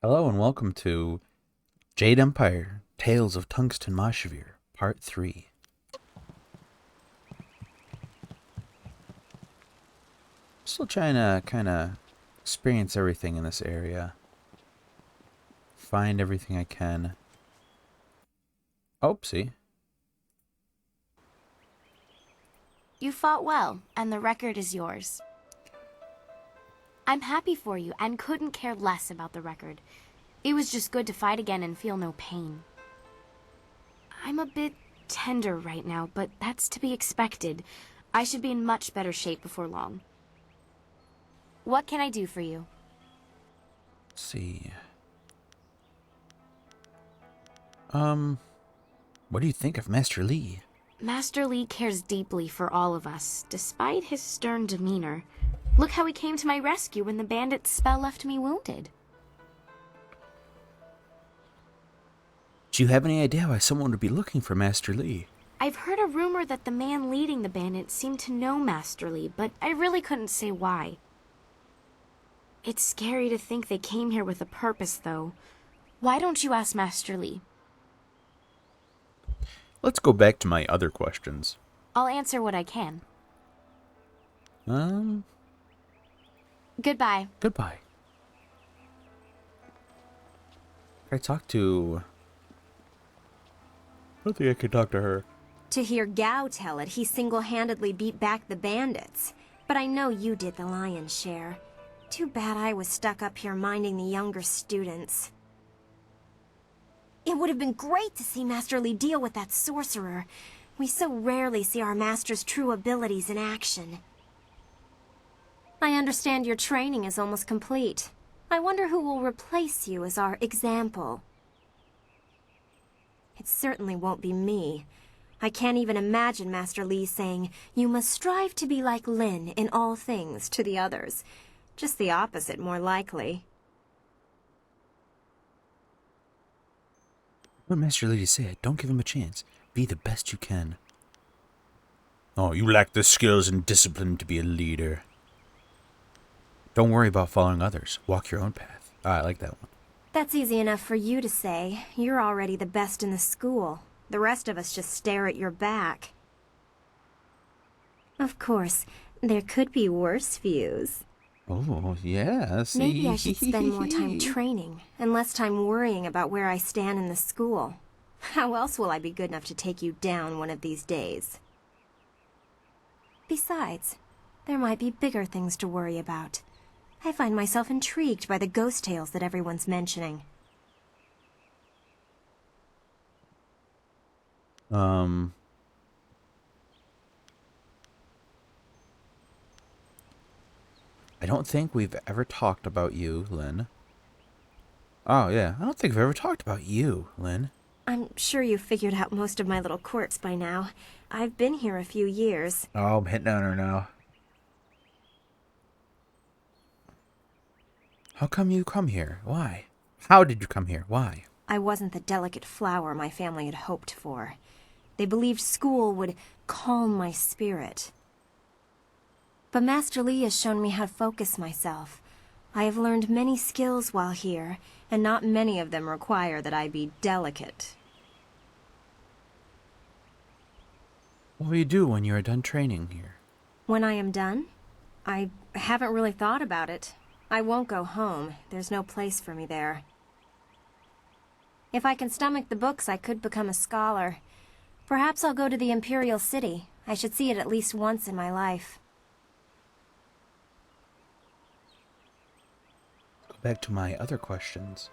Hello and welcome to Jade Empire, Tales of Tungsten Moshaaver, Part 3. Still trying to kind of experience everything in this area. Find everything I can. Oh, see. You fought well, and the record is yours. I'm happy for you and couldn't care less about the record. It was just good to fight again and feel no pain. I'm a bit tender right now, but that's to be expected. I should be in much better shape before long. What can I do for you? Let's see. What do you think of Master Lee? Master Lee cares deeply for all of us, despite his stern demeanor. Look how he came to my rescue when the bandit's spell left me wounded. Do you have any idea why someone would be looking for Master Lee? I've heard a rumor that the man leading the bandits seemed to know Master Lee, but I really couldn't say why. It's scary to think they came here with a purpose, though. Why don't you ask Master Lee? Let's go back to my other questions. I'll answer what I can. Goodbye. Goodbye. I talked to... I don't think I could talk to her. To hear Gao tell it, he single-handedly beat back the bandits. But I know you did the lion's share. Too bad I was stuck up here minding the younger students. It would have been great to see Master Lee deal with that sorcerer. We so rarely see our master's true abilities in action. I understand your training is almost complete. I wonder who will replace you as our example. It certainly won't be me. I can't even imagine Master Lee saying, "You must strive to be like Lin in all things," to the others. Just the opposite, more likely. What Master Lee said, don't give him a chance. Be the best you can. Oh, you lack the skills and discipline to be a leader. Don't worry about following others. Walk your own path. I like that one. That's easy enough for you to say. You're already the best in the school. The rest of us just stare at your back. Of course, there could be worse views. Oh, yes. Maybe I should spend more time training, and less time worrying about where I stand in the school. How else will I be good enough to take you down one of these days? Besides, there might be bigger things to worry about. I find myself intrigued by the ghost tales that everyone's mentioning. I don't think we've ever talked about you, Lynn. Oh, yeah. I don't think we've ever talked about you, Lynn. I'm sure you figured out most of my little quirks by now. I've been here a few years. Oh, I'm hitting on her now. How come you come here? Why? How did you come here? Why? I wasn't the delicate flower my family had hoped for. They believed school would calm my spirit. But Master Lee has shown me how to focus myself. I have learned many skills while here, and not many of them require that I be delicate. What will you do when you are done training here? When I am done? I haven't really thought about it. I won't go home. There's no place for me there. If I can stomach the books, I could become a scholar. Perhaps I'll go to the Imperial City. I should see it at least once in my life. Go back to my other questions.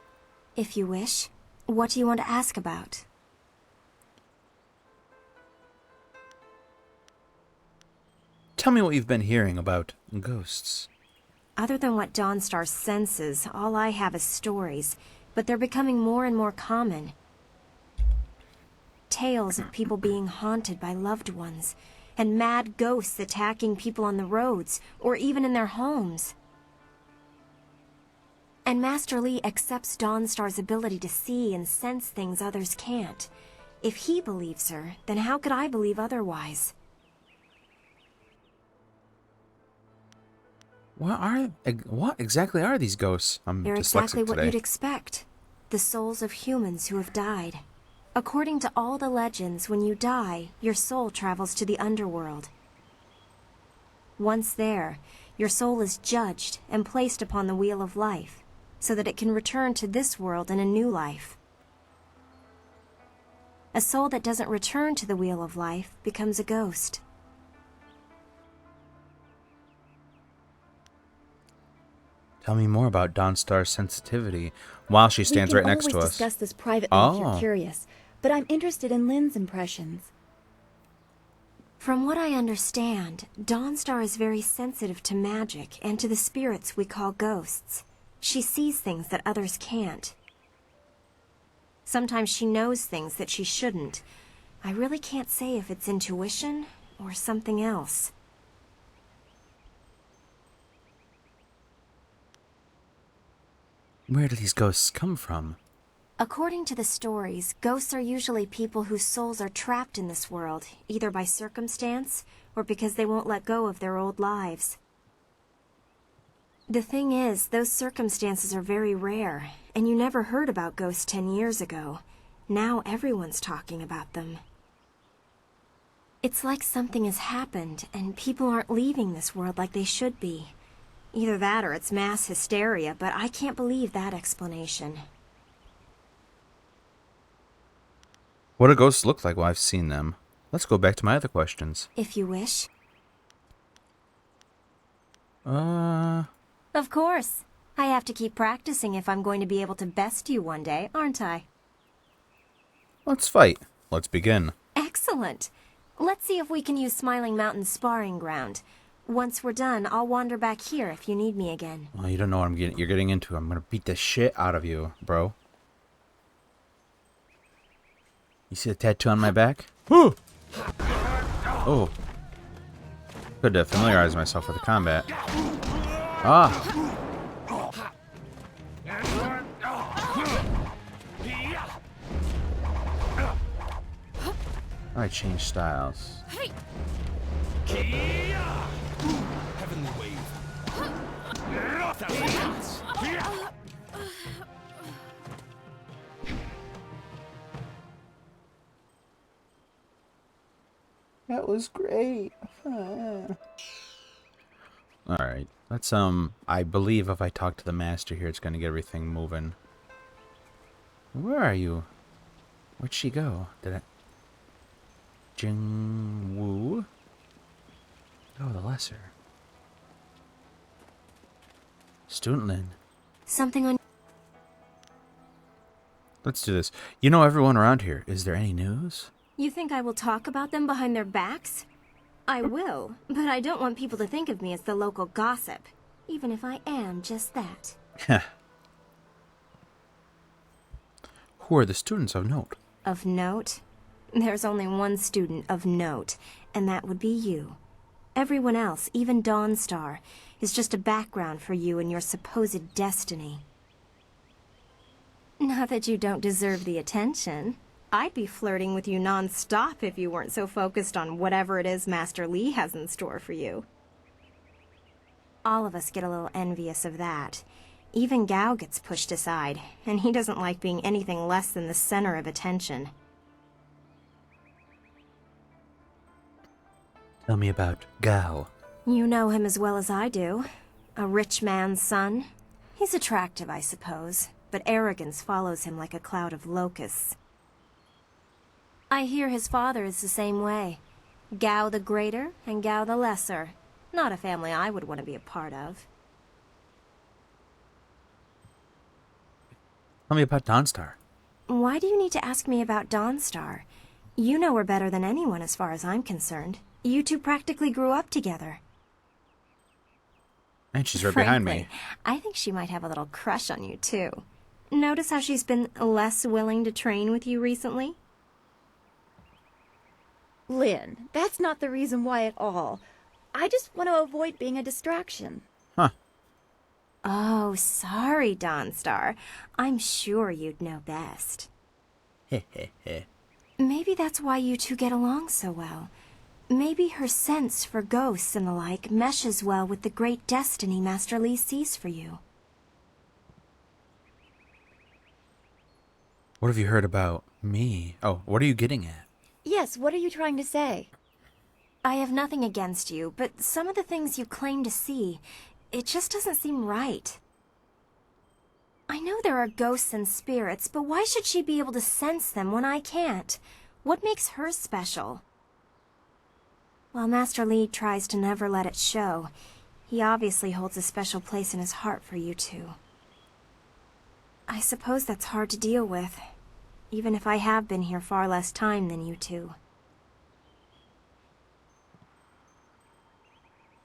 If you wish. What do you want to ask about? Tell me what you've been hearing about ghosts. Other than what Dawnstar senses, all I have is stories, but they're becoming more and more common. Tales of people being haunted by loved ones, and mad ghosts attacking people on the roads, or even in their homes. And Master Lee accepts Dawnstar's ability to see and sense things others can't. If he believes her, then how could I believe otherwise? What exactly are these ghosts? I'm They're dyslexic exactly what today. you'd expect. The souls of humans who have died. According to all the legends, when you die, your soul travels to the underworld. Once there, your soul is judged and placed upon the wheel of life, so that it can return to this world in a new life. A soul that doesn't return to the wheel of life becomes a ghost. Tell me more about Dawnstar's sensitivity while she stands right next to We can always us. discuss this privately if you're Oh. curious, but I'm interested in Lynn's impressions. From what I understand, Dawnstar is very sensitive to magic and to the spirits we call ghosts. She sees things that others can't. Sometimes she knows things that she shouldn't. I really can't say if it's intuition or something else. Where do these ghosts come from? According to the stories, ghosts are usually people whose souls are trapped in this world, either by circumstance or because they won't let go of their old lives. The thing is, those circumstances are very rare, and you never heard about ghosts 10 years ago. Now everyone's talking about them. It's like something has happened, and people aren't leaving this world like they should be. Either that or it's mass hysteria, but I can't believe that explanation. What do ghosts look like? Well, I've seen them. Let's go back to my other questions. If you wish. Let's Of course. I have to keep practicing if I'm going to be able to best you one day, aren't I? fight. Let's begin. Excellent. Let's see if we can use Smiling Mountain's sparring ground. Once we're done, I'll wander back here if you need me again. Well, you don't know what you're getting into. I'm gonna beat the shit out of you, bro. You see the tattoo on my back? Oh. Good to familiarize myself with the combat. Ah. I change styles. Heavenly wave. Thousand hits. That was great. Alright. Let's, I believe if I talk to the master here, it's gonna get everything moving. Where are you? Where'd she go? Jing Woo? Oh, the lesser. Student Lin. Something on... Let's do this. You know everyone around here. Is there any news? You think I will talk about them behind their backs? I will, but I don't want people to think of me as the local gossip, even if I am just that. Who are the students of note? Of note? There's only one student of note, and that would be you. Everyone else, even Dawnstar, is just a background for you and your supposed destiny. Not that you don't deserve the attention. I'd be flirting with you non-stop if you weren't so focused on whatever it is Master Li has in store for you. All of us get a little envious of that. Even Gao gets pushed aside, and he doesn't like being anything less than the center of attention. Tell me about Gao. You know him as well as I do. A rich man's son. He's attractive, I suppose, but arrogance follows him like a cloud of locusts. I hear his father is the same way. Gao the Greater and Gao the Lesser. Not a family I would want to be a part of. Tell me about Dawnstar. Why do you need to ask me about Dawnstar? You know her better than anyone as far as I'm concerned. You two practically grew up together. And she's right behind me. Frankly, I think she might have a little crush on you, too. Notice how she's been less willing to train with you recently? Lynn, that's not the reason why at all. I just want to avoid being a distraction. Huh. Oh, sorry, Dawnstar. I'm sure you'd know best. Maybe that's why you two get along so well. Maybe her sense for ghosts and the like meshes well with the great destiny Master Li sees for you. What have you heard about me? Oh, what are you getting at? Yes, what are you trying to say? I have nothing against you, but some of the things you claim to see, it just doesn't seem right. I know there are ghosts and spirits, but why should she be able to sense them when I can't? What makes her special? While Master Li tries to never let it show, he obviously holds a special place in his heart for you two. I suppose that's hard to deal with, even if I have been here far less time than you two.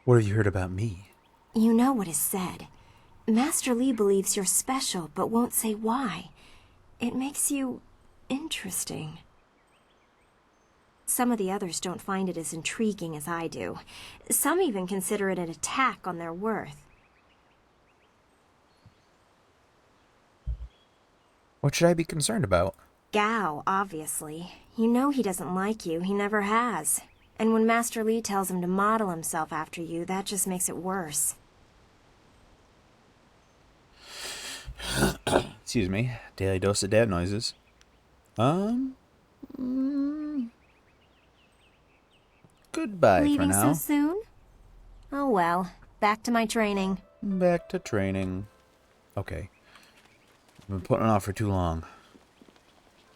What have you heard about me? You know what is said. Master Li believes you're special, but won't say why. It makes you interesting. Some of the others don't find it as intriguing as I do. Some even consider it an attack on their worth. What should I be concerned about? Gao, obviously. You know he doesn't like you, he never has. And when Master Li tells him to model himself after you, that just makes it worse. Excuse me. Daily dose of dad noises. Goodbye Leaving for now. so soon? Oh well, back to my training. Back to training. Okay. I've been putting it off for too long.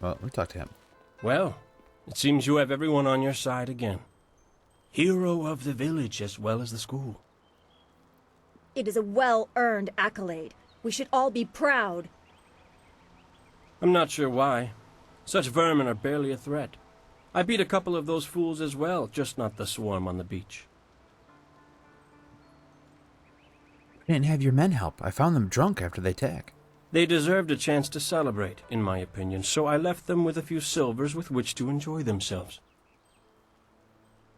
Well, let me talk to him. Well, it seems you have everyone on your side again. Hero of the village as well as the school. It is a well-earned accolade. We should all be proud. I'm not sure why. Such vermin are barely a threat. I beat a couple of those fools as well, just not the swarm on the beach. I didn't have your men help. I found them drunk after they attacked. They deserved a chance to celebrate, in my opinion, so I left them with a few silvers with which to enjoy themselves.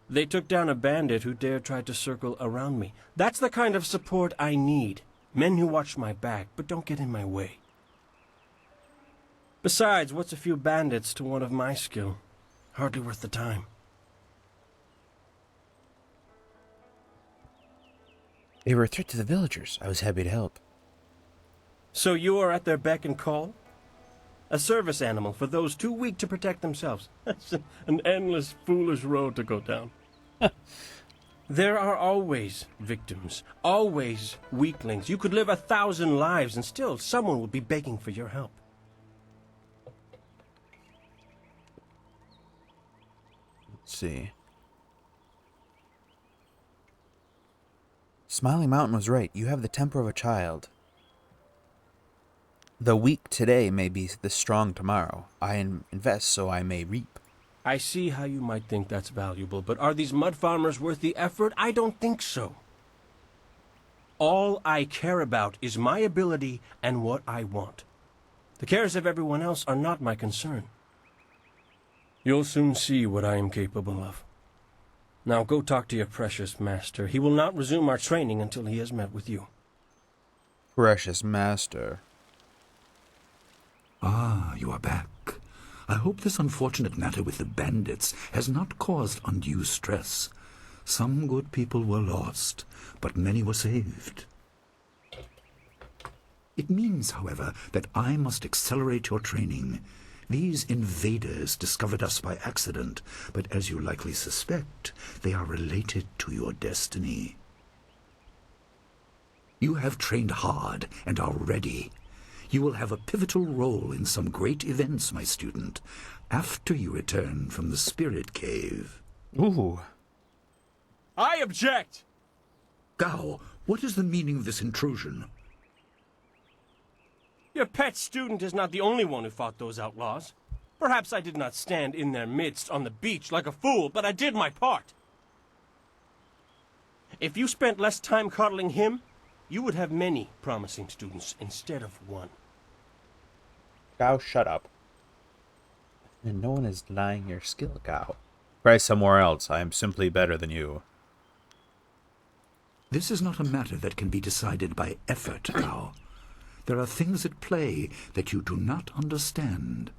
They took down a bandit who dared try to circle around me. That's the kind of support I need. Men who watch my back, but don't get in my way. Besides, what's a few bandits to one of my skill? Hardly worth the time. They were a threat to the villagers. I was happy to help. So you are at their beck and call? A service animal for those too weak to protect themselves. That's an endless, foolish road to go down. There are always victims, always weaklings. You could live 1,000 lives and still someone would be begging for your help. Let's see. Smiling Mountain was right. You have the temper of a child. The weak today may be the strong tomorrow. I invest so I may reap. I see how you might think that's valuable, but are these mud farmers worth the effort? I don't think so. All I care about is my ability and what I want. The cares of everyone else are not my concern. You'll soon see what I am capable of. Now go talk to your precious master. He will not resume our training until he has met with you. Precious master. Ah, you are back. I hope this unfortunate matter with the bandits has not caused undue stress. Some good people were lost, but many were saved. It means, however, that I must accelerate your training. These invaders discovered us by accident, but as you likely suspect, they are related to your destiny. You have trained hard and are ready. You will have a pivotal role in some great events, my student, after you return from the Spirit Cave. Ooh. I object! Gao, what is the meaning of this intrusion? Your pet student is not the only one who fought those outlaws. Perhaps I did not stand in their midst on the beach like a fool, but I did my part. If you spent less time coddling him, you would have many promising students instead of one. Gao, shut up. And no one is denying your skill, Gao. Try somewhere else. I am simply better than you. This is not a matter that can be decided by effort, Gao. There are things at play that you do not understand.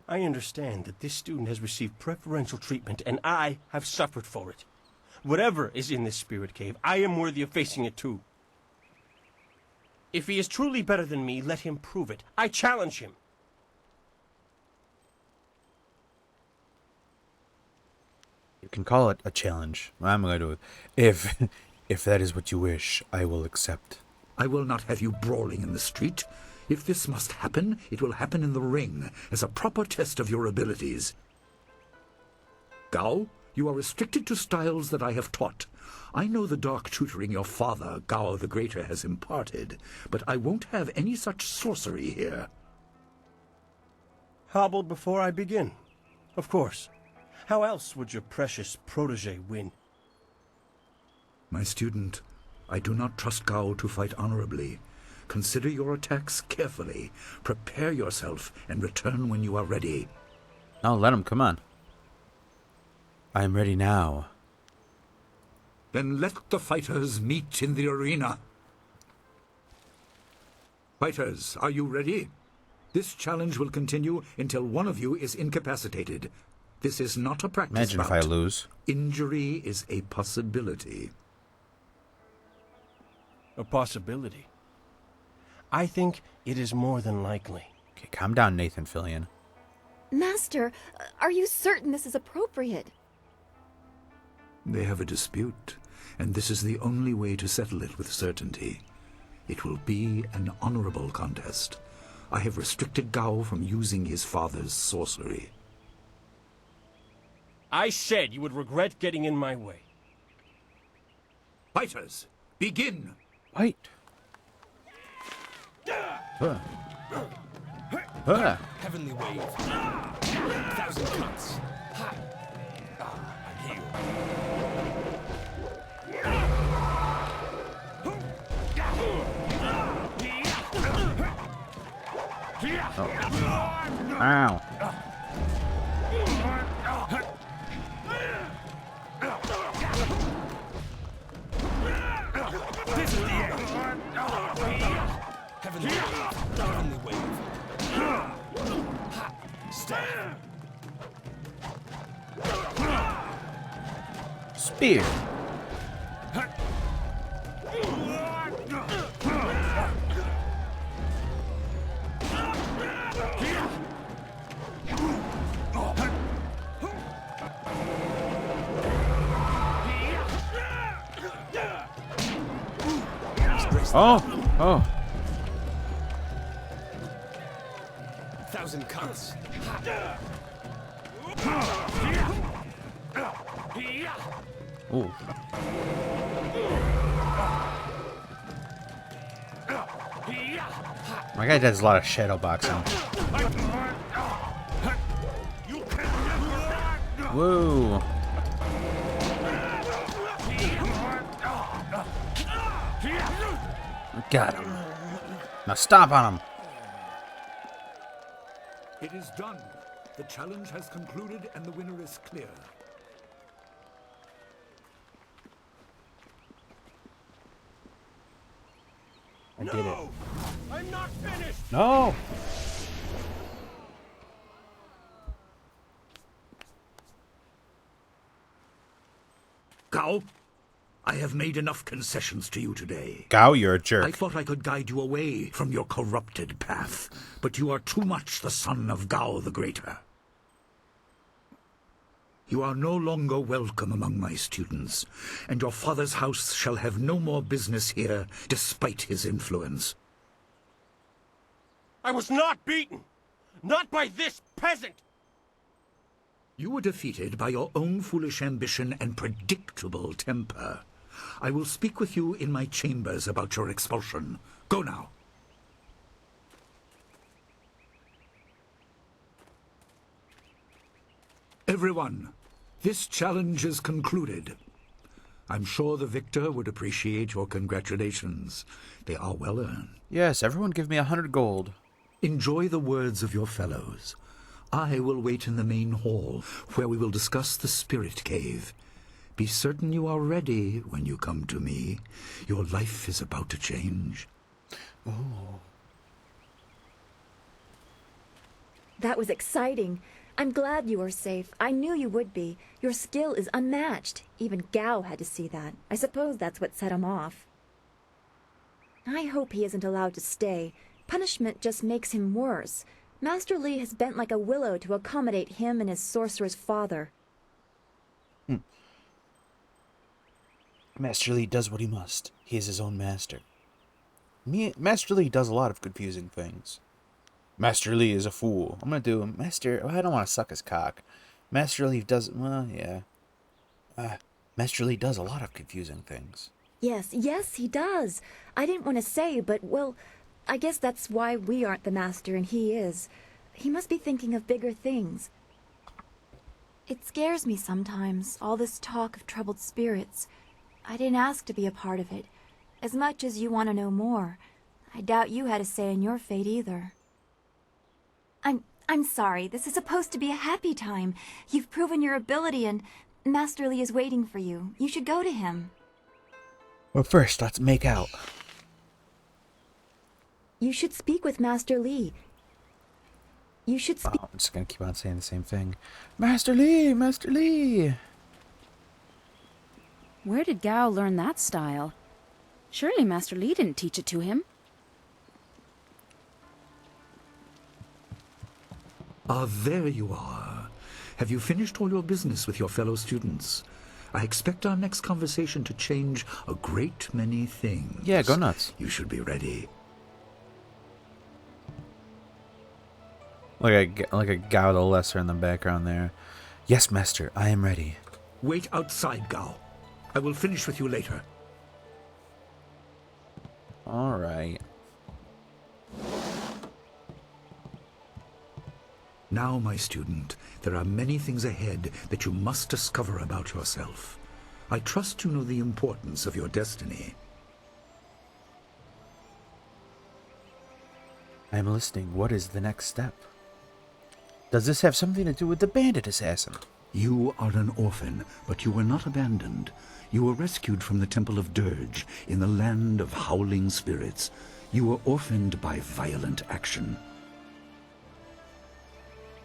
I understand that this student has received preferential treatment, and I have suffered for it. Whatever is in this spirit cave, I am worthy of facing it too. If he is truly better than me, let him prove it. I challenge him. You can call it a challenge. I'm going to... If that is what you wish, I will accept. I will not have you brawling in the street. If this must happen, it will happen in the ring, as a proper test of your abilities. Gao, you are restricted to styles that I have taught. I know the dark tutoring your father, Gao the Greater, has imparted, but I won't have any such sorcery here. Hobbled before I begin. Of course. How else would your precious protege win? My student, I do not trust Gao to fight honorably. Consider your attacks carefully. Prepare yourself and return when you are ready. Oh, let him. Come on. I am ready now. Then let the fighters meet in the arena. Fighters, are you ready? This challenge will continue until one of you is incapacitated. This is not a practice Imagine if I lose. Injury is a possibility. A possibility. I think it is more than likely. Okay, calm down, Nathan Fillion. Master, are you certain this is appropriate? They have a dispute, and this is the only way to settle it with certainty. It will be an honorable contest. I have restricted Gao from using his father's sorcery. I said you would regret getting in my way. Fighters, begin! Wait. Heavenly wave. 1,000 cuts. Ha! Heal. Ow. This is the end. Heavenly wave. Heavenly wave. Ha! Stab. Spear. Oh, oh. 1,000 cuts. Ooh. My guy does a lot of shadow boxing. Whoa. Got him. Now stomp on him. It is done. The challenge has concluded and the winner is clear. I did it. I'm not finished! No. Gao, I have made enough concessions to you today. Gao, you're a I jerk. thought I could guide you away from your corrupted path, but you are too much the son of Gao the Greater. You are no longer welcome among my students, and your father's house shall have no more business here, despite his influence. I was not beaten! Not by this peasant! You were defeated by your own foolish ambition and predictable temper. I will speak with you in my chambers about your expulsion. Go now. Everyone, this challenge is concluded. I'm sure the victor would appreciate your congratulations. They are well earned. Yes, everyone give me 100 gold. Enjoy the words of your fellows. I will wait in the main hall, where we will discuss the spirit cave. Be certain you are ready when you come to me. Your life is about to change. Oh. That was exciting. I'm glad you were safe. I knew you would be. Your skill is unmatched. Even Gao had to see that. I suppose that's what set him off. I hope he isn't allowed to stay. Punishment just makes him worse. Master Li has bent like a willow to accommodate him and his sorcerer's father. Master Li does what he must. He is his own master. Master Li does a lot of confusing things. Master Li is a fool. I'm gonna do a Master... I don't want to suck his cock. Master Li does... Well, yeah. Master Li does a lot of confusing things. Yes, he does. I didn't want to say, but, well, I guess that's why we aren't the master and he is. He must be thinking of bigger things. It scares me sometimes, all this talk of troubled spirits. I didn't ask to be a part of it. As much as you want to know more, I doubt you had a say in your fate either. I'm sorry. This is supposed to be a happy time. You've proven your ability and Master Li is waiting for you. You should go to him. Well, first, let's make out. You should speak with Master Li. You should speak... Oh, I'm just gonna keep on saying the same thing. Master Li! Master Li! Where did Gao learn that style? Surely Master Li didn't teach it to him. Ah, there you are. Have you finished all your business with your fellow students? I expect our next conversation to change a great many things. Yeah, go nuts. You should be ready. Like a Gao the Lesser in the background there. Yes, Master, I am ready. Wait outside, Gao. I will finish with you later. Alright. Now, my student, there are many things ahead that you must discover about yourself. I trust you know the importance of your destiny. I am listening. What is the next step? Does this have something to do with the bandit assassin? You are an orphan, but you were not abandoned. You were rescued from the Temple of Dirge in the land of howling spirits. You were orphaned by violent action.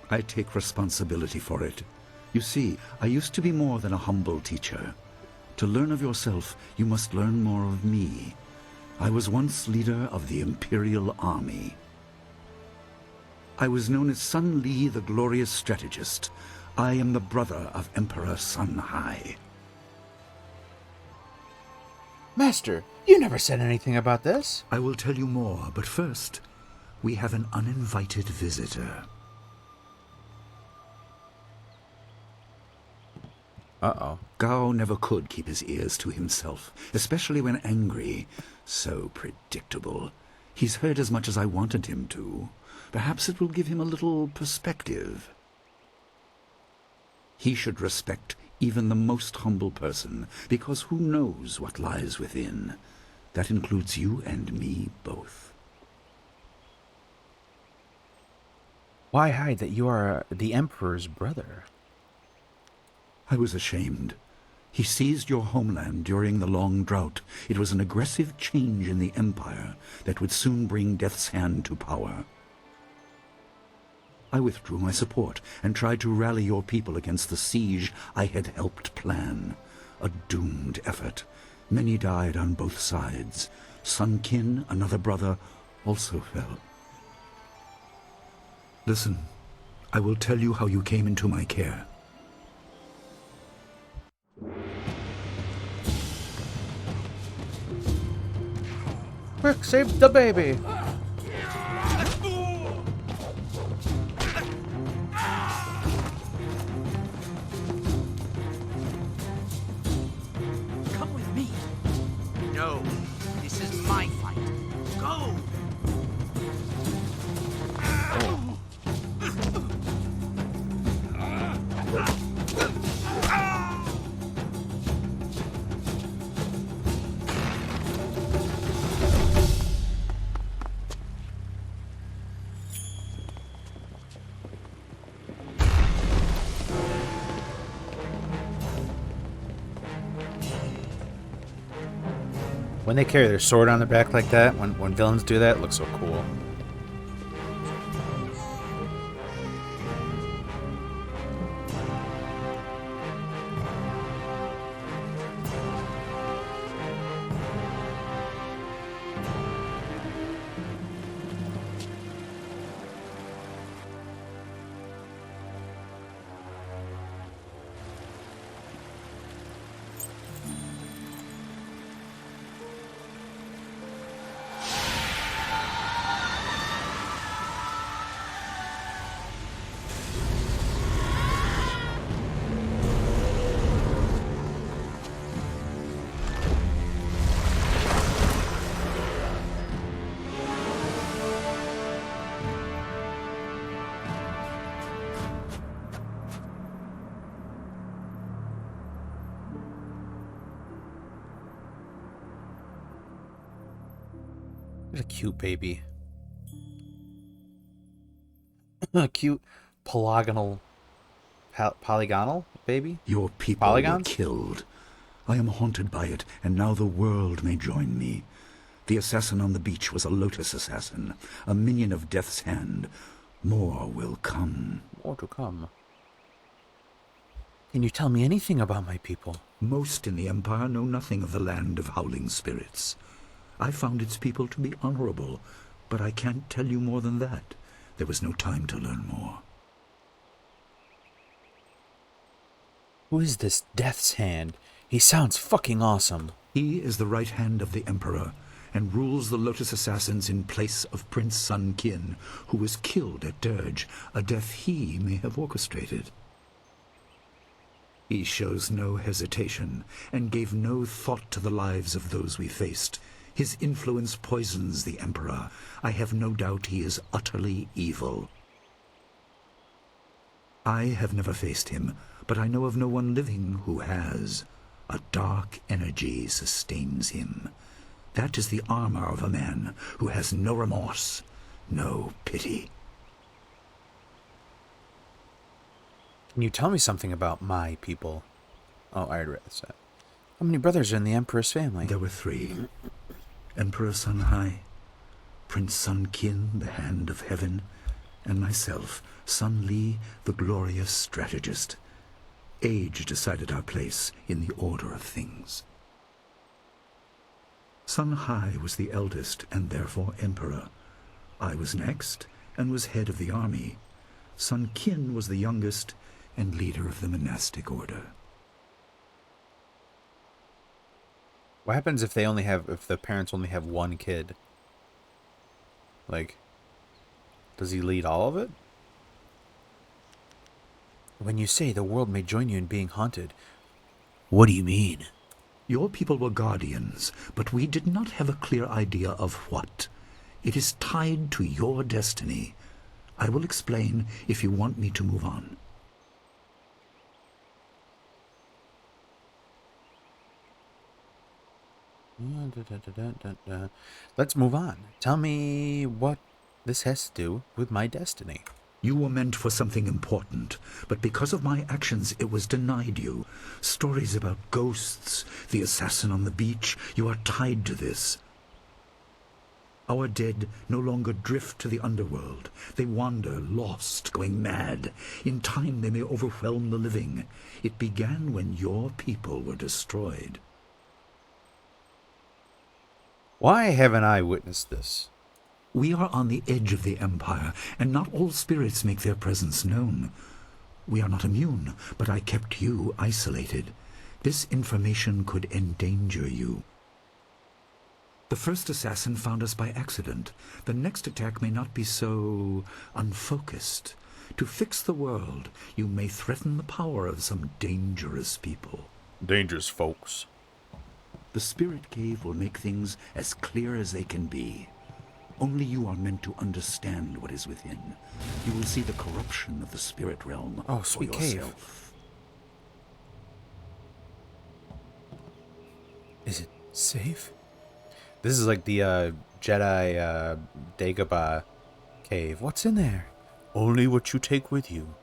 I take responsibility for it. You see, I used to be more than a humble teacher. To learn of yourself, you must learn more of me. I was once leader of the Imperial Army. I was known as Sun Li, the Glorious Strategist. I am the brother of Emperor Sun Hai. Master, you never said anything about this. I will tell you more, but first, we have an uninvited visitor. Uh-oh. Gao never could keep his ears to himself, especially when angry. So predictable. He's heard as much as I wanted him to. Perhaps it will give him a little perspective. He should respect even the most humble person, because who knows what lies within? That includes you and me both. Why hide that you are the Emperor's brother? I was ashamed. He seized your homeland during the long drought. It was an aggressive change in the Empire that would soon bring Death's Hand to power. I withdrew my support and tried to rally your people against the siege I had helped plan. A doomed effort. Many died on both sides. Sun Qin, another brother, also fell. Listen, I will tell you how you came into my care. Quick, save the baby! Come with me. No, this is my fight. Go! When they carry their sword on their back like that, when villains do that, it looks so cool. a cute baby. A cute polygonal baby? Your people Polygons? were killed. I am haunted by it, and now the world may join me. The assassin on the beach was a Lotus assassin, a minion of Death's Hand. More will come. More to come. Can you tell me anything about my people? Most in the Empire know nothing of the land of howling spirits. I found its people to be honorable, but I can't tell you more than that. There was no time to learn more. Who is this Death's Hand? He sounds fucking awesome. He is the right hand of the Emperor, and rules the Lotus Assassins in place of Prince Sun Qin, who was killed at Dirge, a death he may have orchestrated. He shows no hesitation, and gave no thought to the lives of those we faced. His influence poisons the Emperor. I have no doubt he is utterly evil. I have never faced him, but I know of no one living who has. A dark energy sustains him. That is the armor of a man who has no remorse, no pity. Can you tell me something about my people? Oh, I already read this. How many brothers are in the Emperor's family? There were 3. Emperor Sun Hai, Prince Sun Qin, the Hand of Heaven, and myself, Sun Li, the glorious strategist. Age decided our place in the order of things. Sun Hai was the eldest and therefore emperor. I was next and was head of the army. Sun Qin was the youngest and leader of the monastic order. What happens if if the parents only have one kid? Like, does he lead all of it? When you say the world may join you in being haunted, what do you mean? Your people were guardians, but we did not have a clear idea of what. It is tied to your destiny. I will explain if you want me to move on. Let's move on. Tell me what this has to do with my destiny. You were meant for something important, but because of my actions it was denied you. Stories about ghosts, the assassin on the beach, you are tied to this. Our dead no longer drift to the underworld. They wander, lost, going mad. In time they may overwhelm the living. It began when your people were destroyed. Why haven't I witnessed this? We are on the edge of the Empire, and not all spirits make their presence known. We are not immune, but I kept you isolated. This information could endanger you. The first assassin found us by accident. The next attack may not be so unfocused. To fix the world, you may threaten the power of some dangerous people. Dangerous folks. The Spirit Cave will make things as clear as they can be. Only you are meant to understand what is within. You will see the corruption of the spirit realm Oh, for sweet cave. yourself. Is it safe? This is like the Jedi Dagobah cave. What's in there? Only what you take with you.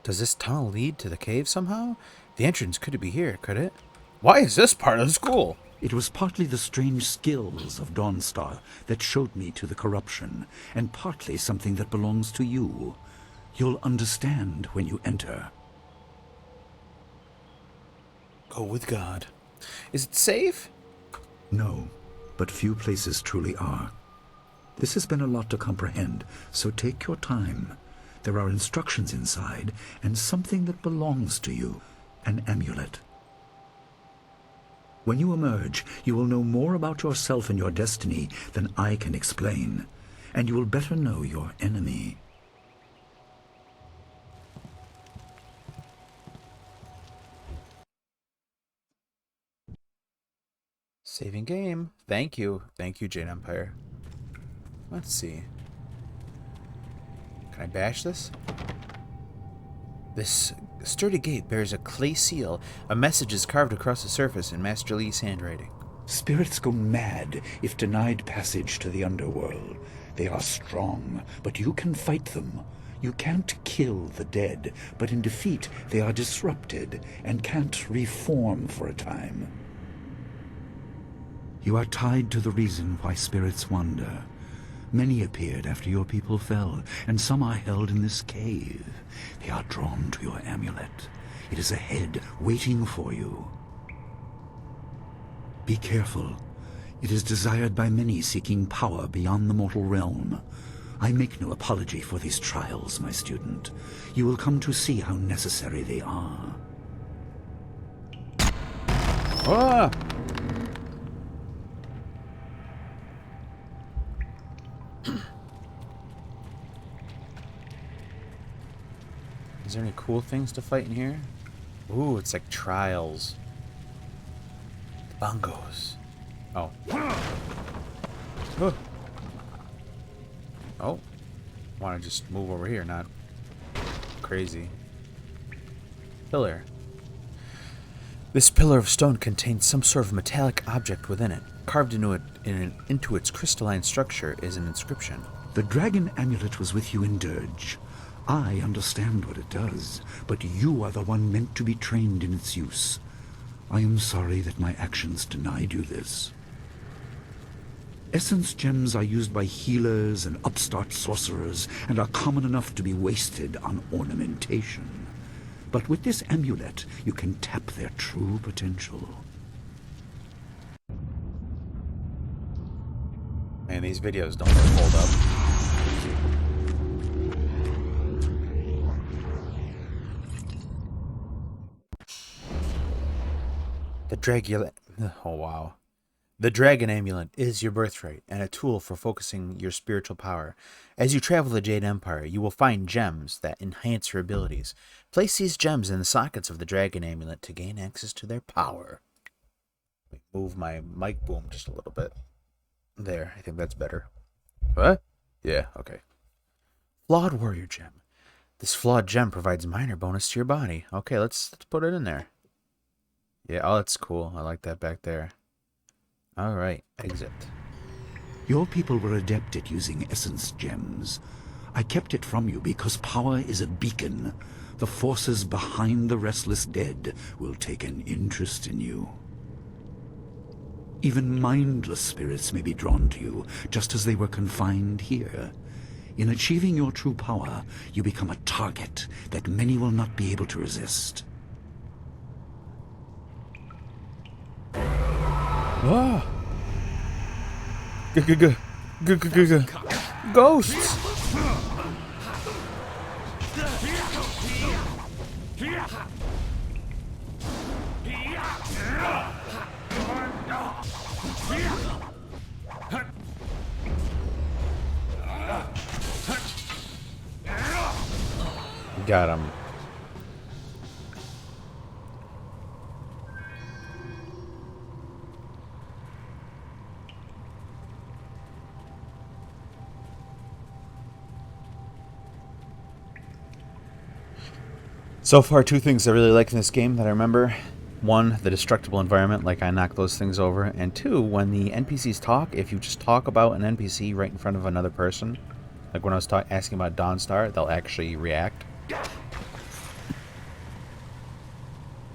Does this tunnel lead to the cave somehow? The entrance couldn't be here, could it? Why is this part of the school? It was partly the strange skills of Dawnstar that showed me to the corruption, and partly something that belongs to you. You'll understand when you enter. Go with God. Is it safe? No, but few places truly are. This has been a lot to comprehend, so take your time. There are instructions inside, and something that belongs to you, an amulet. When you emerge, you will know more about yourself and your destiny than I can explain, and you will better know your enemy. Saving game. Thank you. Thank you, Jade Empire. Let's see. Can I bash this? This sturdy gate bears a clay seal. A message is carved across the surface in Master Lee's handwriting. Spirits go mad if denied passage to the underworld. They are strong, but you can fight them. You can't kill the dead, but in defeat they are disrupted and can't reform for a time. You are tied to the reason why spirits wander. Many appeared after your people fell, and some are held in this cave. They are drawn to your amulet. It is ahead, waiting for you. Be careful. It is desired by many seeking power beyond the mortal realm. I make no apology for these trials, my student. You will come to see how necessary they are. Ah! Is there any cool things to fight in here? Ooh, it's like trials. Bongos. Oh. Oh. Want to just move over here, not crazy. Pillar. This pillar of stone contains some sort of metallic object within it. Carved into its crystalline structure is an inscription. The dragon amulet was with you in Dirge. I understand what it does, but you are the one meant to be trained in its use. I am sorry that my actions denied you this. Essence gems are used by healers and upstart sorcerers and are common enough to be wasted on ornamentation. But with this amulet, you can tap their true potential. Man, these videos don't hold up. The Dragulet. Oh, wow. The Dragon Amulet is your birthright and a tool for focusing your spiritual power. As you travel the Jade Empire, you will find gems that enhance your abilities. Place these gems in the sockets of the Dragon Amulet to gain access to their power. Let me move my mic boom just a little bit. There, I think that's better. What? Yeah, okay. Flawed Warrior Gem. This flawed gem provides minor bonus to your body. Okay, let's put it in there. Yeah, oh, that's cool. I like that back there. Alright, exit. Your people were adept at using essence gems. I kept it from you because power is a beacon. The forces behind the restless dead will take an interest in you. Even mindless spirits may be drawn to you, just as they were confined here. In achieving your true power, you become a target that many will not be able to resist. Ah! Ghosts! Got him. So far, two things I really like in this game that I remember. One, the destructible environment, like I knock those things over. And two, when the NPCs talk, if you just talk about an NPC right in front of another person, like when I was asking about Dawnstar, they'll actually react.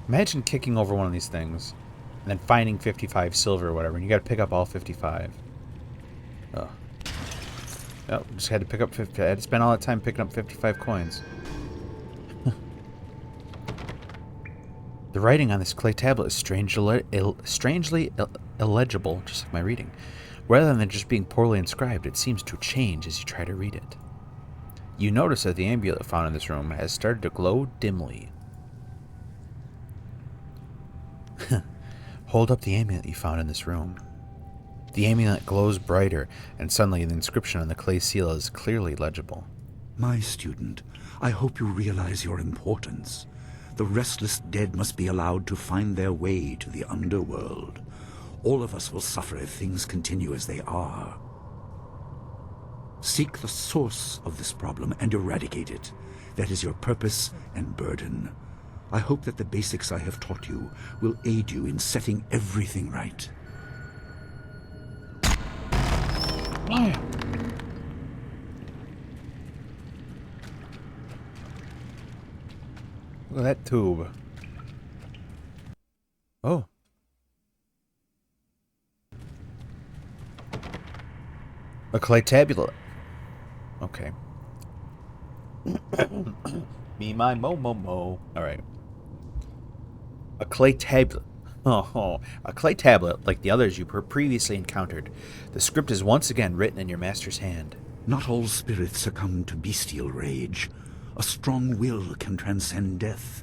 Imagine kicking over one of these things and then finding 55 silver or whatever, and you gotta pick up all 55. Oh. Nope, just had to pick up 50. I had to spend all that time picking up 55 coins. The writing on this clay tablet is strangely illegible, just like my reading. Rather than just being poorly inscribed, it seems to change as you try to read it. You notice that the amulet found in this room has started to glow dimly. Hold up the amulet you found in this room. The amulet glows brighter, and suddenly the inscription on the clay seal is clearly legible. My student, I hope you realize your importance. The restless dead must be allowed to find their way to the underworld. All of us will suffer if things continue as they are. Seek the source of this problem and eradicate it. That is your purpose and burden. I hope that the basics I have taught you will aid you in setting everything right. Look at that tube. Oh. A clay tablet. Okay. Me, my, mo. Alright. A clay tablet. Oh, a clay tablet like the others you previously encountered. The script is once again written in your master's hand. Not all spirits succumb to bestial rage. A strong will can transcend death.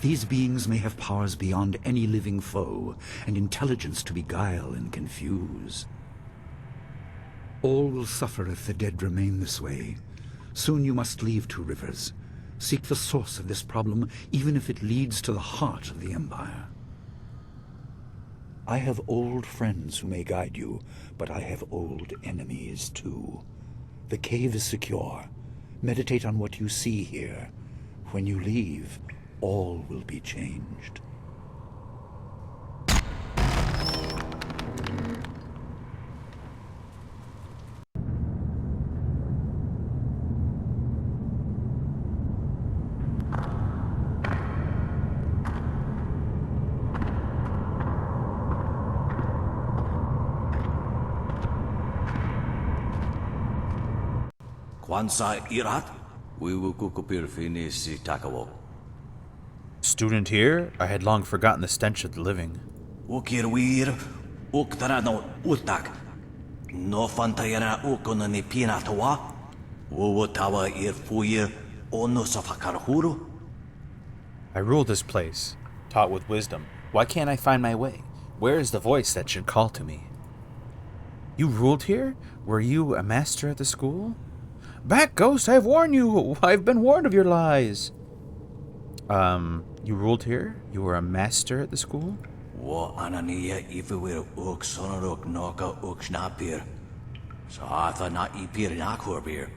These beings may have powers beyond any living foe, and intelligence to beguile and confuse. All will suffer if the dead remain this way. Soon you must leave Two Rivers. Seek the source of this problem, even if it leads to the heart of the Empire. I have old friends who may guide you, but I have old enemies too. The cave is secure. Meditate on what you see here. When you leave, all will be changed. Kwanzaa irat, wiwukukupir finisi takawo. Student here? I had long forgotten the stench of the living. Ukirwir, uktarano utak. No fantayana ukonani pinatawa. Wuwutawa irfuir onusafakarhuru. I rule this place, taught with wisdom. Why can't I find my way? Where is the voice that should call to me? You ruled here? Were you a master at the school? Back, ghost, I've warned you. I've been warned of your lies. You ruled here? You were a master at the school? Wo ananiya ifuwir uk sonoruk noka uk snapir. Saatha na ipir nakurbir.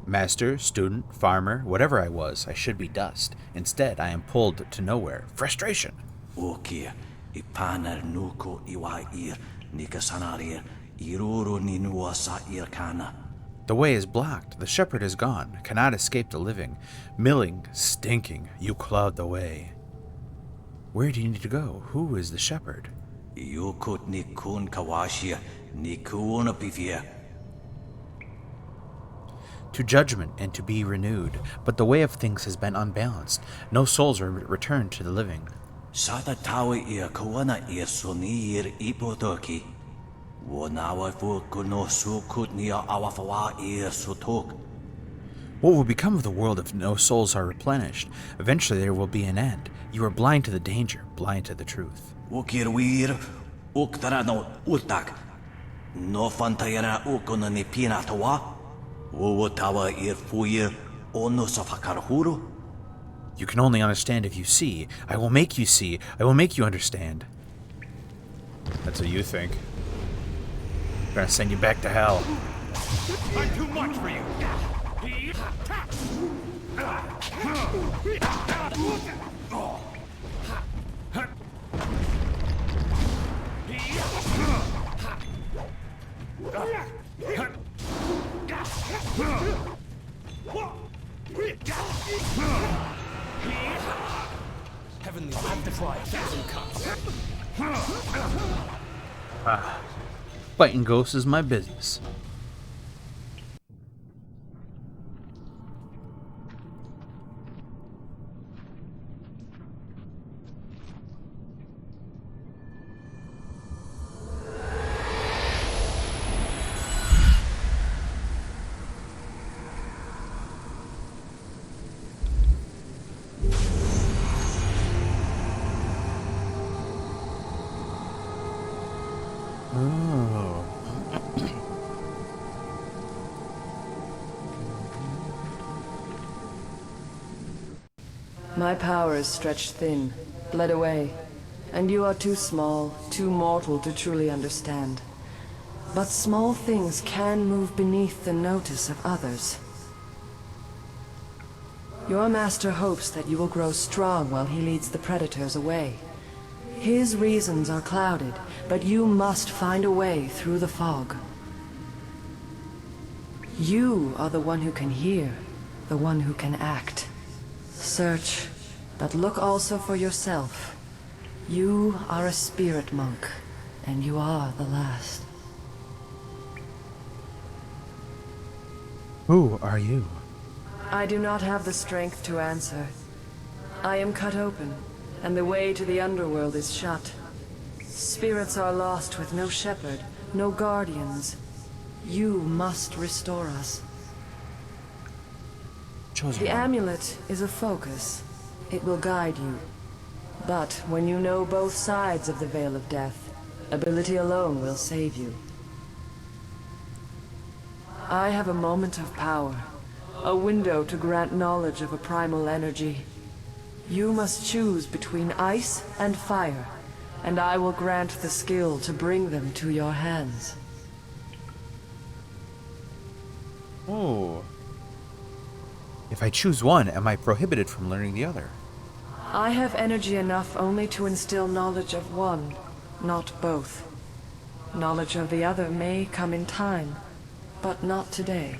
Master, student, farmer, whatever I was, I should be dust. Instead, I am pulled to nowhere. Frustration. Ukir, ipanar nuko iwair, nikasanarir, iruru ninuasa irkana. The way is blocked. The shepherd is gone. Cannot escape the living. Milling, stinking, you cloud the way. Where do you need to go? Who is the shepherd? Yukut nikun kawashia, nikuna pivia. To judgment and to be renewed. But the way of things has been unbalanced. No souls are returned to the living. Sata tawi ia kawana ia sonir ipotoki. Wonawa fu kuno su kutnia awafawa ia sutok. What will become of the world if no souls are replenished? Eventually there will be an end. You are blind to the danger, blind to the truth. Ukirwir, uktarano utak. No fantayana ukona ni pinatawa. Wuwatawa irfuir onusafakarhuru. You can only understand if you see. I will make you see. I will make you understand. That's what you think. I'm gonna send you back to hell. I'm too much for you. Heavenly, I have to fly 1,000 cups. Fighting ghosts is my business. My power is stretched thin, bled away, and you are too small, too mortal to truly understand. But small things can move beneath the notice of others. Your master hopes that you will grow strong while he leads the predators away. His reasons are clouded, but you must find a way through the fog. You are the one who can hear, the one who can act. Search, but look also for yourself. You are a spirit monk, and you are the last. Who are you? I do not have the strength to answer. I am cut open, and the way to the underworld is shut. Spirits are lost with no shepherd, no guardians. You must restore us. Chosen The one. amulet is a focus. It will guide you. But when you know both sides of the Veil of Death, ability alone will save you. I have a moment of power, a window to grant knowledge of a primal energy. You must choose between ice and fire, and I will grant the skill to bring them to your hands. Oh. If I choose one, am I prohibited from learning the other? I have energy enough only to instill knowledge of one, not both. Knowledge of the other may come in time, but not today.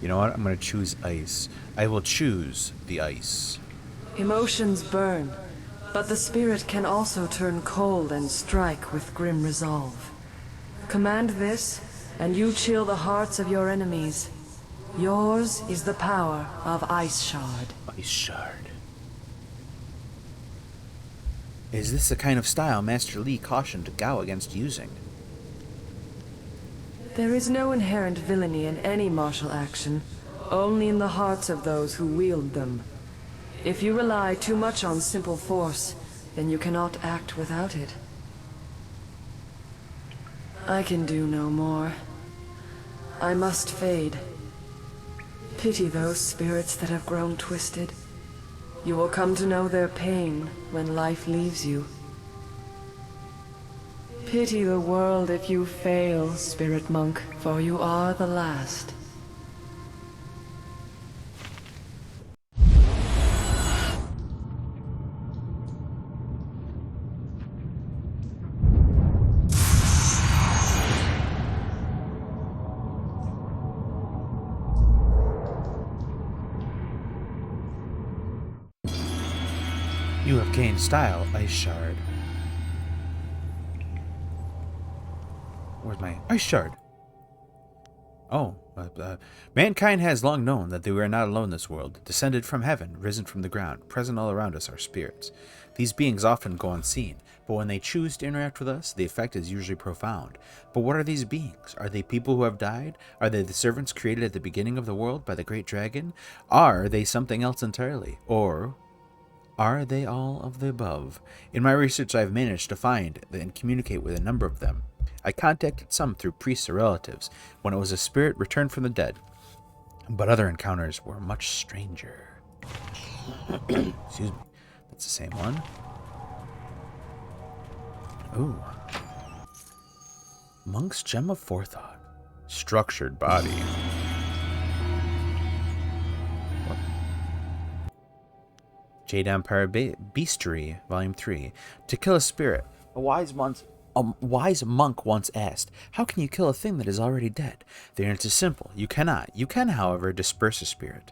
You know what? I'm going to choose ice. I will choose the ice. Emotions burn, but the spirit can also turn cold and strike with grim resolve. Command this, and you chill the hearts of your enemies. Yours is the power of Ice Shard. Ice Shard. Is this the kind of style Master Li cautioned Gao against using? There is no inherent villainy in any martial action, only in the hearts of those who wield them. If you rely too much on simple force, then you cannot act without it. I can do no more. I must fade. Pity those spirits that have grown twisted. You will come to know their pain when life leaves you. Pity the world if you fail, spirit monk, for you are the last. You have gained style, Ice Shard. Where's my Ice Shard? Oh, mankind has long known that we are not alone in this world. Descended from heaven, risen from the ground, present all around us are spirits. These beings often go unseen, but when they choose to interact with us, the effect is usually profound. But what are these beings? Are they people who have died? Are they the servants created at the beginning of the world by the great dragon? Are they something else entirely? Or are they all of the above? In my research, I've managed to find and communicate with a number of them. I contacted some through priests or relatives when it was a spirit returned from the dead, but other encounters were much stranger. Excuse me. That's the same one. Ooh. Monk's Gem of Forethought. Structured body. What? Jade Empire Beastery, Volume 3. To kill a spirit. A wise monk once asked, "How can you kill a thing that is already dead?" The answer is simple. You cannot. You can, however, disperse a spirit.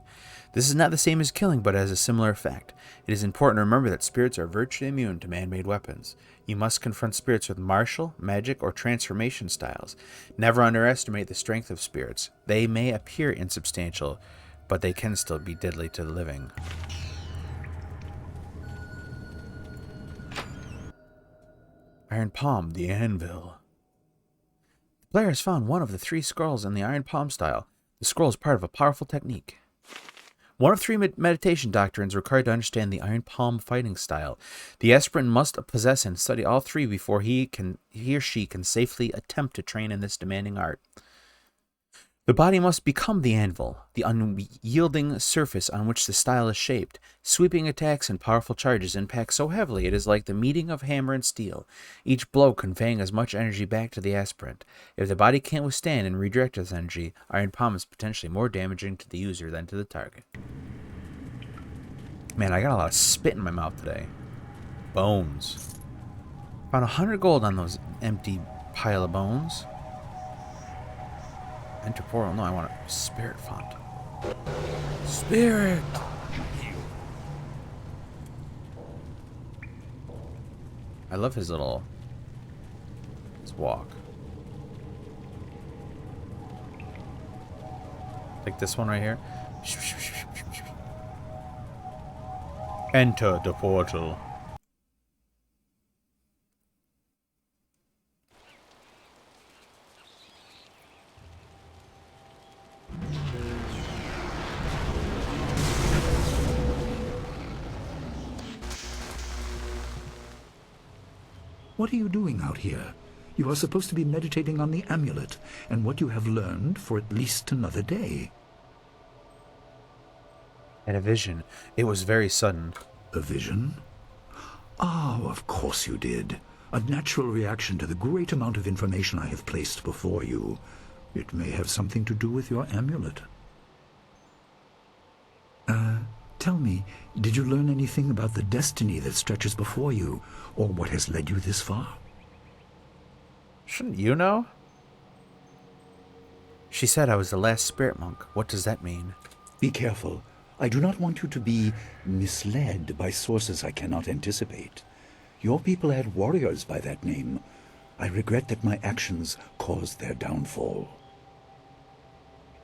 This is not the same as killing, but has a similar effect. It is important to remember that spirits are virtually immune to man-made weapons. You must confront spirits with martial, magic, or transformation styles. Never underestimate the strength of spirits. They may appear insubstantial, but they can still be deadly to the living. Iron Palm, the Anvil. The player has found one of the 3 scrolls in the Iron Palm style. The scroll is part of a powerful technique. One of 3 meditation doctrines required to understand the Iron Palm fighting style. The aspirant must possess and study all 3 before he or she can safely attempt to train in this demanding art. The body must become the anvil, the unyielding surface on which the style is shaped. Sweeping attacks and powerful charges impact so heavily it is like the meeting of hammer and steel, each blow conveying as much energy back to the aspirant. If the body can't withstand and redirect its energy, Iron Palm is potentially more damaging to the user than to the target. Man, I got a lot of spit in my mouth today. Bones. Found 100 gold on those empty pile of bones. Enter portal. No, I want a spirit font. Spirit! I love his walk. Like this one right here. Enter the portal. What are you doing out here? You are supposed to be meditating on the amulet and what you have learned for at least another day. I had a vision. It was very sudden. A vision? Oh, of course you did. A natural reaction to the great amount of information I have placed before you. It may have something to do with your amulet. Tell me, did you learn anything about the destiny that stretches before you, or what has led you this far? Shouldn't you know? She said I was the last spirit monk. What does that mean? Be careful. I do not want you to be misled by sources I cannot anticipate. Your people had warriors by that name. I regret that my actions caused their downfall.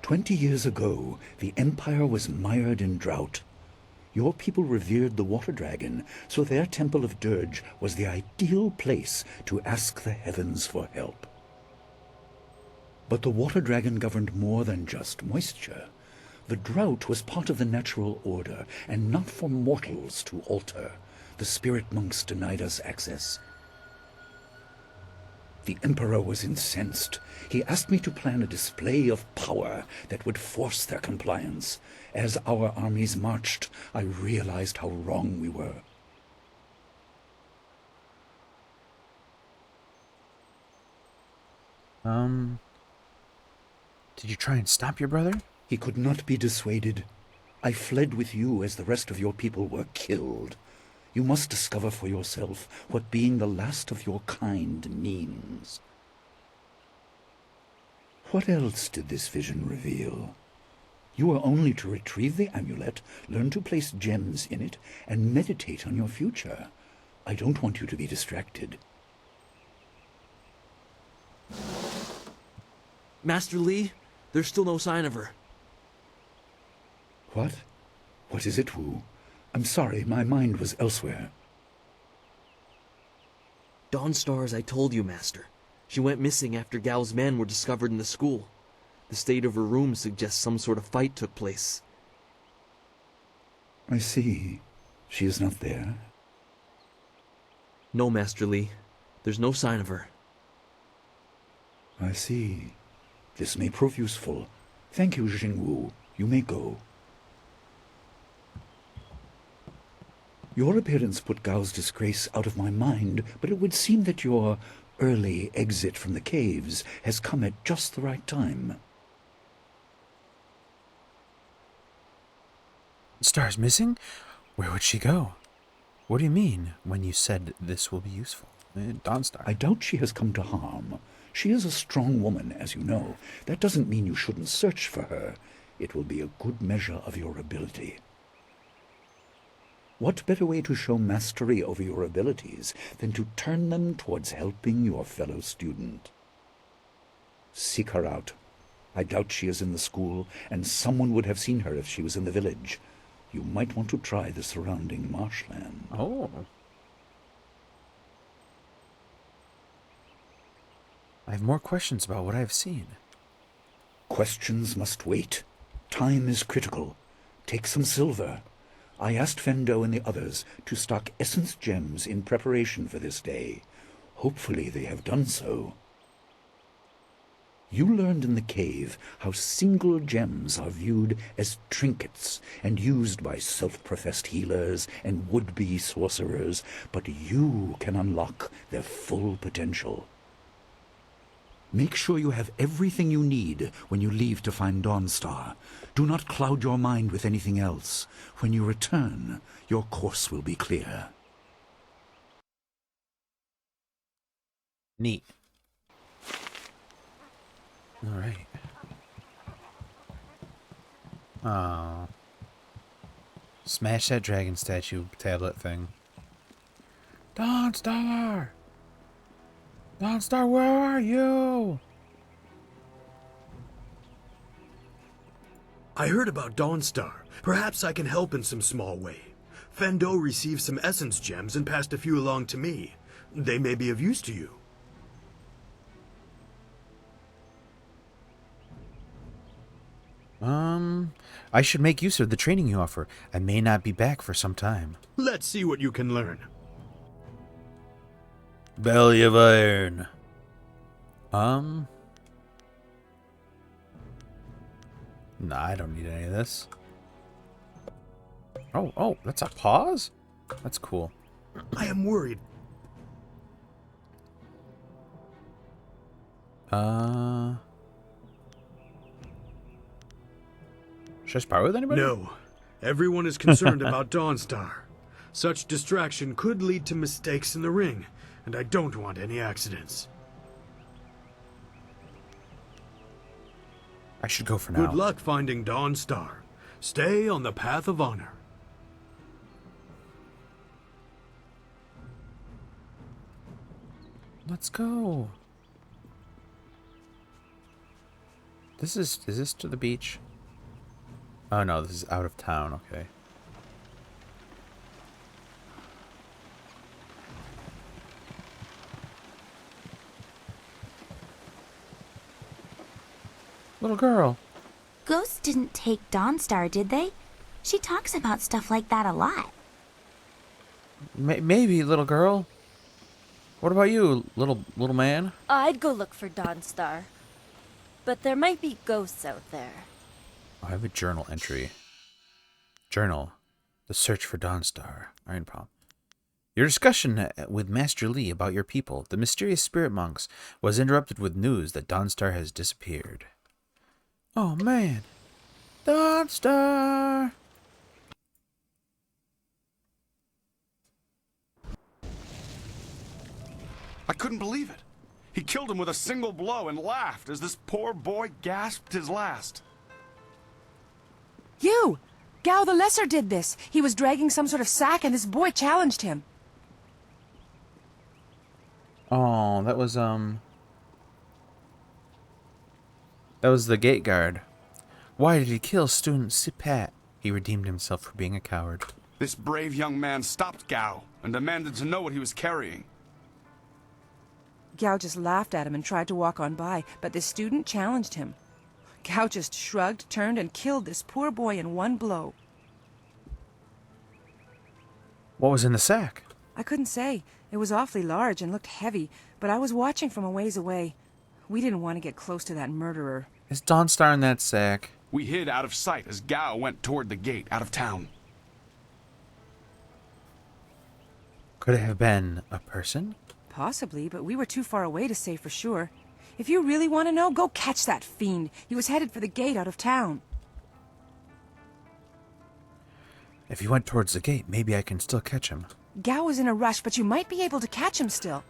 20 years ago, the Empire was mired in drought. Your people revered the water dragon, so their temple of Dirge was the ideal place to ask the heavens for help. But the water dragon governed more than just moisture. The drought was part of the natural order, and not for mortals to alter. The spirit monks denied us access. The Emperor was incensed. He asked me to plan a display of power that would force their compliance. As our armies marched, I realized how wrong we were. Did you try and stop your brother? He could not be dissuaded. I fled with you as the rest of your people were killed. You must discover for yourself what being the last of your kind means. What else did this vision reveal? You are only to retrieve the amulet, learn to place gems in it, and meditate on your future. I don't want you to be distracted. Master Li, there's still no sign of her. What? What is it, Wu? I'm sorry, my mind was elsewhere. Dawnstar, as I told you, Master. She went missing after Gao's men were discovered in the school. The state of her room suggests some sort of fight took place. I see. She is not there. No, Master Li. There's no sign of her. I see. This may prove useful. Thank you, Jingwu. You may go. Your appearance put Gao's disgrace out of my mind, but it would seem that your early exit from the caves has come at just the right time. Star's missing? Where would she go? What do you mean when you said this will be useful? Dawnstar. I doubt she has come to harm. She is a strong woman, as you know. That doesn't mean you shouldn't search for her. It will be a good measure of your ability. What better way to show mastery over your abilities than to turn them towards helping your fellow student? Seek her out. I doubt she is in the school, and someone would have seen her if she was in the village. You might want to try the surrounding marshland. Oh. I have more questions about what I have seen. Questions must wait. Time is critical. Take some silver. I asked Fendo and the others to stock essence gems in preparation for this day. Hopefully they have done so. You learned in the cave how single gems are viewed as trinkets and used by self-professed healers and would-be sorcerers, but you can unlock their full potential. Make sure you have everything you need when you leave to find Dawnstar. Do not cloud your mind with anything else. When you return, your course will be clear. Neat. All right. Oh. Smash that dragon statue tablet thing. Dawnstar! Dawnstar, where are you? I heard about Dawnstar. Perhaps I can help in some small way. Fendo received some essence gems and passed a few along to me. They may be of use to you. I should make use of the training you offer. I may not be back for some time. Let's see what you can learn. Belly of iron. Nah, I don't need any of this. Oh, that's a pause? That's cool. I am worried. Should I spar with anybody? No. Everyone is concerned about Dawnstar. Such distraction could lead to mistakes in the ring, and I don't want any accidents. I should go for now. Good luck finding Dawnstar. Stay on the path of honor. Let's go. Is this to the beach? Oh no, this is out of town, okay. Little girl. Ghosts didn't take Dawnstar, did they? She talks about stuff like that a lot. Maybe, little girl. What about you, little man? I'd go look for Dawnstar. But there might be ghosts out there. I have a journal entry. Journal. The search for Dawnstar. Iron Palm. Your discussion with Master Li about your people, the mysterious spirit monks, was interrupted with news that Dawnstar has disappeared. Oh, man. Dawnstar! I couldn't believe it. He killed him with a single blow and laughed as this poor boy gasped his last. You! Gao the Lesser did this. He was dragging some sort of sack and this boy challenged him. Oh, that was the gate guard. Why did he kill student Sipat? He redeemed himself for being a coward. This brave young man stopped Gao and demanded to know what he was carrying. Gao just laughed at him and tried to walk on by, but the student challenged him. Gao just shrugged, turned, and killed this poor boy in one blow. What was in the sack? I couldn't say. It was awfully large and looked heavy, but I was watching from a ways away. We didn't want to get close to that murderer. Is Dawnstar in that sack? We hid out of sight as Gao went toward the gate out of town. Could it have been a person? Possibly, but we were too far away to say for sure. If you really want to know, go catch that fiend. He was headed for the gate out of town. If he went towards the gate, maybe I can still catch him. Gao was in a rush, but you might be able to catch him still.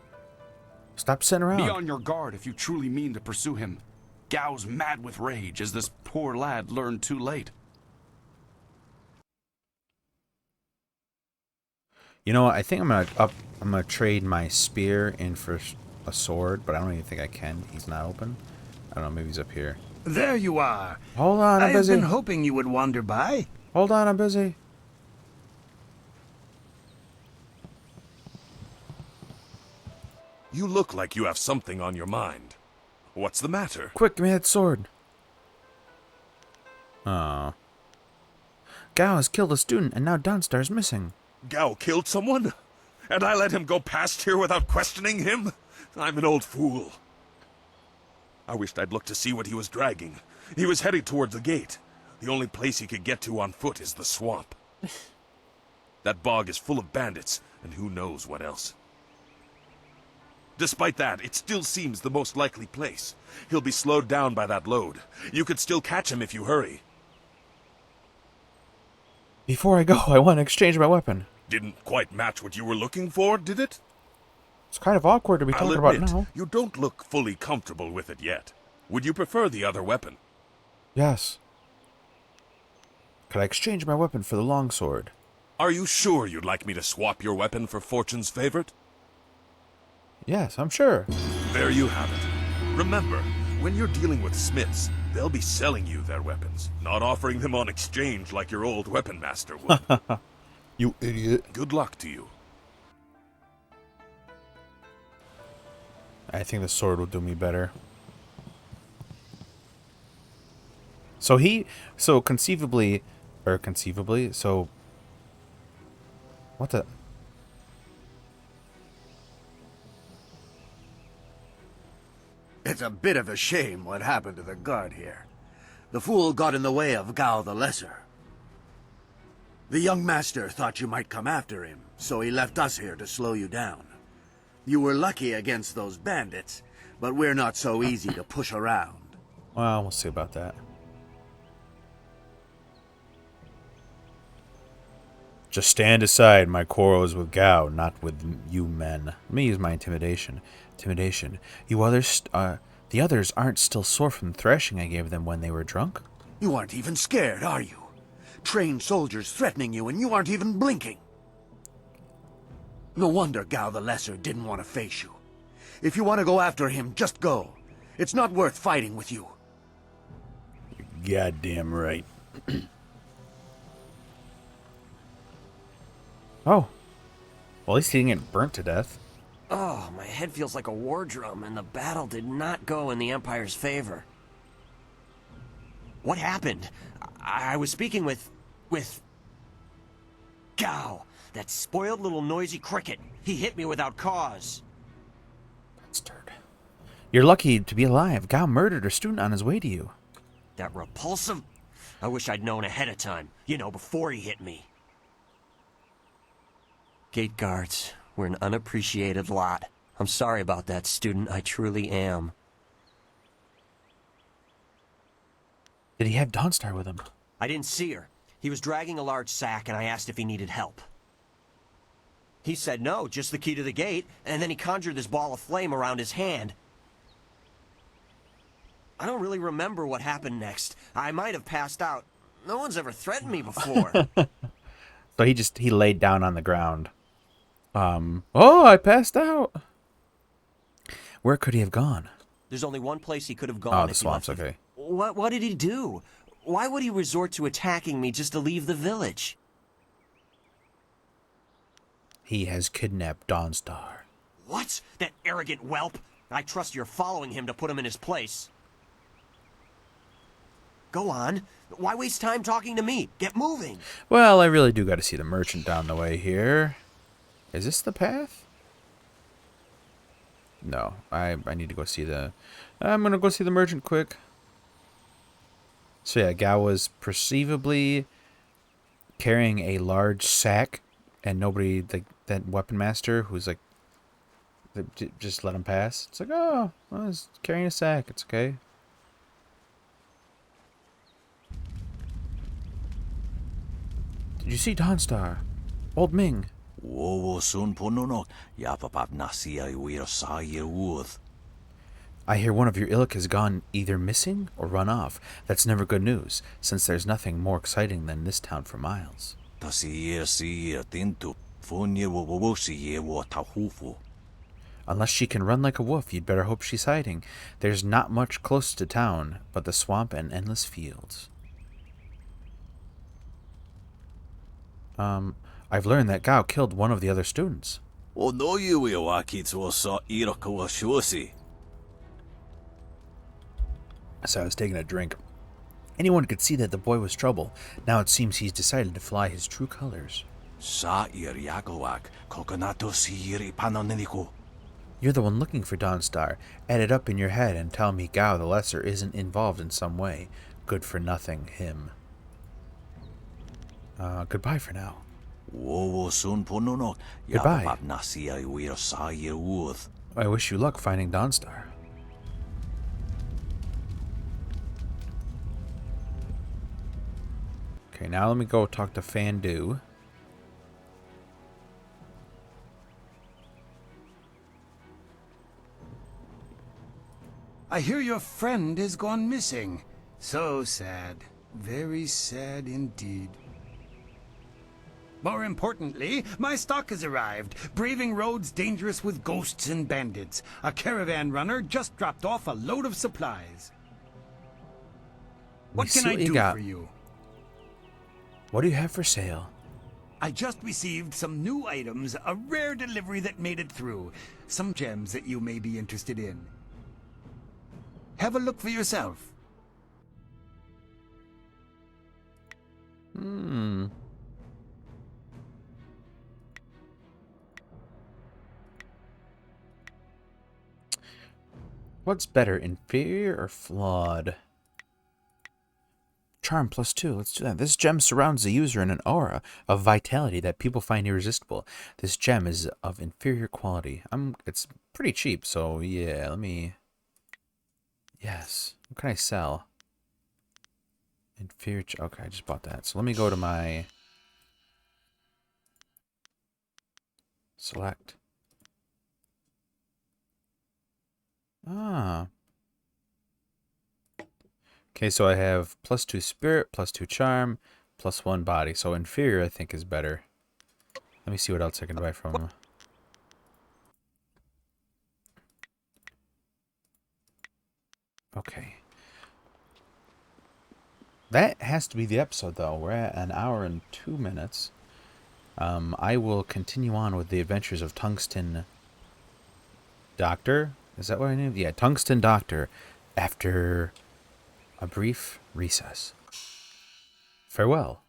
Stop sitting around. Be on your guard if you truly mean to pursue him. Gao's mad with rage as this poor lad learned too late. You know what? I think I'm gonna trade my spear in for a sword, but I don't even think I can. He's not open. I don't know. Maybe he's up here. There you are. Hold on, I'm busy. I've been hoping you would wander by. Hold on, I'm busy. You look like you have something on your mind. What's the matter? Quick, give me that sword. Oh. Gao has killed a student, and now Dawnstar's missing. Gao killed someone? And I let him go past here without questioning him? I'm an old fool. I wished I'd looked to see what he was dragging. He was heading towards the gate. The only place he could get to on foot is the swamp. That bog is full of bandits, and who knows what else. Despite that, it still seems the most likely place. He'll be slowed down by that load. You could still catch him if you hurry. Before I go, I want to exchange my weapon. Didn't quite match what you were looking for, did it? It's kind of awkward to be talking about now. You don't look fully comfortable with it yet. Would you prefer the other weapon? Yes. Could I exchange my weapon for the longsword? Are you sure you'd like me to swap your weapon for Fortune's favorite? Yes, I'm sure. There you have it. Remember, when you're dealing with smiths, they'll be selling you their weapons, not offering them on exchange like your old weapon master would. You idiot. Good luck to you. I think the sword will do me better. So conceivably, so what the? It's a bit of a shame what happened to the guard here. The fool got in the way of Gao the Lesser. The young master thought you might come after him, so he left us here to slow you down. You were lucky against those bandits, but we're not so easy to push around. Well, we'll see about that. Just stand aside. My quarrel is with Gao, not with you men. Let me use my intimidation. Intimidation. You others, the others aren't still sore from the thrashing I gave them when they were drunk? You aren't even scared, are you? Trained soldiers threatening you and you aren't even blinking. No wonder Gao the Lesser didn't want to face you. If you want to go after him, just go. It's not worth fighting with you. You're goddamn right. Oh. Well, at least he didn't get burnt to death. Oh, my head feels like a war drum, and the battle did not go in the Empire's favor. What happened? I was speaking with Gao, that spoiled little noisy cricket. He hit me without cause. Bastard. You're lucky to be alive. Gao murdered a student on his way to you. That repulsive? I wish I'd known ahead of time. You know, before he hit me. Gate guards, we're an unappreciated lot. I'm sorry about that, student. I truly am. Did he have Dawnstar with him? I didn't see her. He was dragging a large sack, and I asked if he needed help. He said no, just the key to the gate, and then he conjured this ball of flame around his hand. I don't really remember what happened next. I might have passed out. No one's ever threatened me before. So he laid down on the ground. Oh, I passed out. Where could he have gone? There's only one place he could have gone. Oh, the swamps, okay. What did he do? Why would he resort to attacking me just to leave the village? He has kidnapped Dawnstar. What? That arrogant whelp? I trust you're following him to put him in his place. Go on. Why waste time talking to me? Get moving. Well, I really do got to see the merchant down the way here. Is this the path? No, I need to go see the... I'm going to go see the merchant quick. So yeah, Gao was perceivably carrying a large sack, and nobody, that weapon master who's like, just let him pass. It's like, oh, well, he's carrying a sack. It's okay. Did you see Dawnstar? Old Ming. I hear one of your ilk has gone either missing or run off. That's never good news, since there's nothing more exciting than this town for miles. Unless she can run like a wolf, you'd better hope she's hiding. There's not much close to town, but the swamp and endless fields. I've learned that Gao killed one of the other students. So I was taking a drink. Anyone could see that the boy was trouble. Now it seems he's decided to fly his true colors. You're the one looking for Dawnstar. Add it up in your head and tell me Gao the Lesser isn't involved in some way. Good for nothing, him. Goodbye for now. Goodbye. I wish you luck finding Dawnstar. Okay, now let me go talk to Fandu. I hear your friend has gone missing. So sad. Very sad indeed. More importantly, my stock has arrived. Braving roads dangerous with ghosts and bandits. A caravan runner just dropped off a load of supplies. What can I do for you? What do you have for sale? I just received some new items, a rare delivery that made it through. Some gems that you may be interested in. Have a look for yourself. What's better, inferior or flawed? Charm +2. Let's do that. This gem surrounds the user in an aura of vitality that people find irresistible. This gem is of inferior quality. It's pretty cheap, so yeah, let me... Yes. What can I sell? Inferior... Okay, I just bought that. So let me go to my... Select. Ah. Okay, so I have +2 spirit, +2 charm, +1 body. So inferior, I think, is better. Let me see what else I can buy from him. Okay. That has to be the episode, though. We're at 1 hour and 2 minutes. I will continue on with the adventures of Tungsten Doctor. Is that what I named? Yeah, Tungsten Doctor. After a brief recess. Farewell.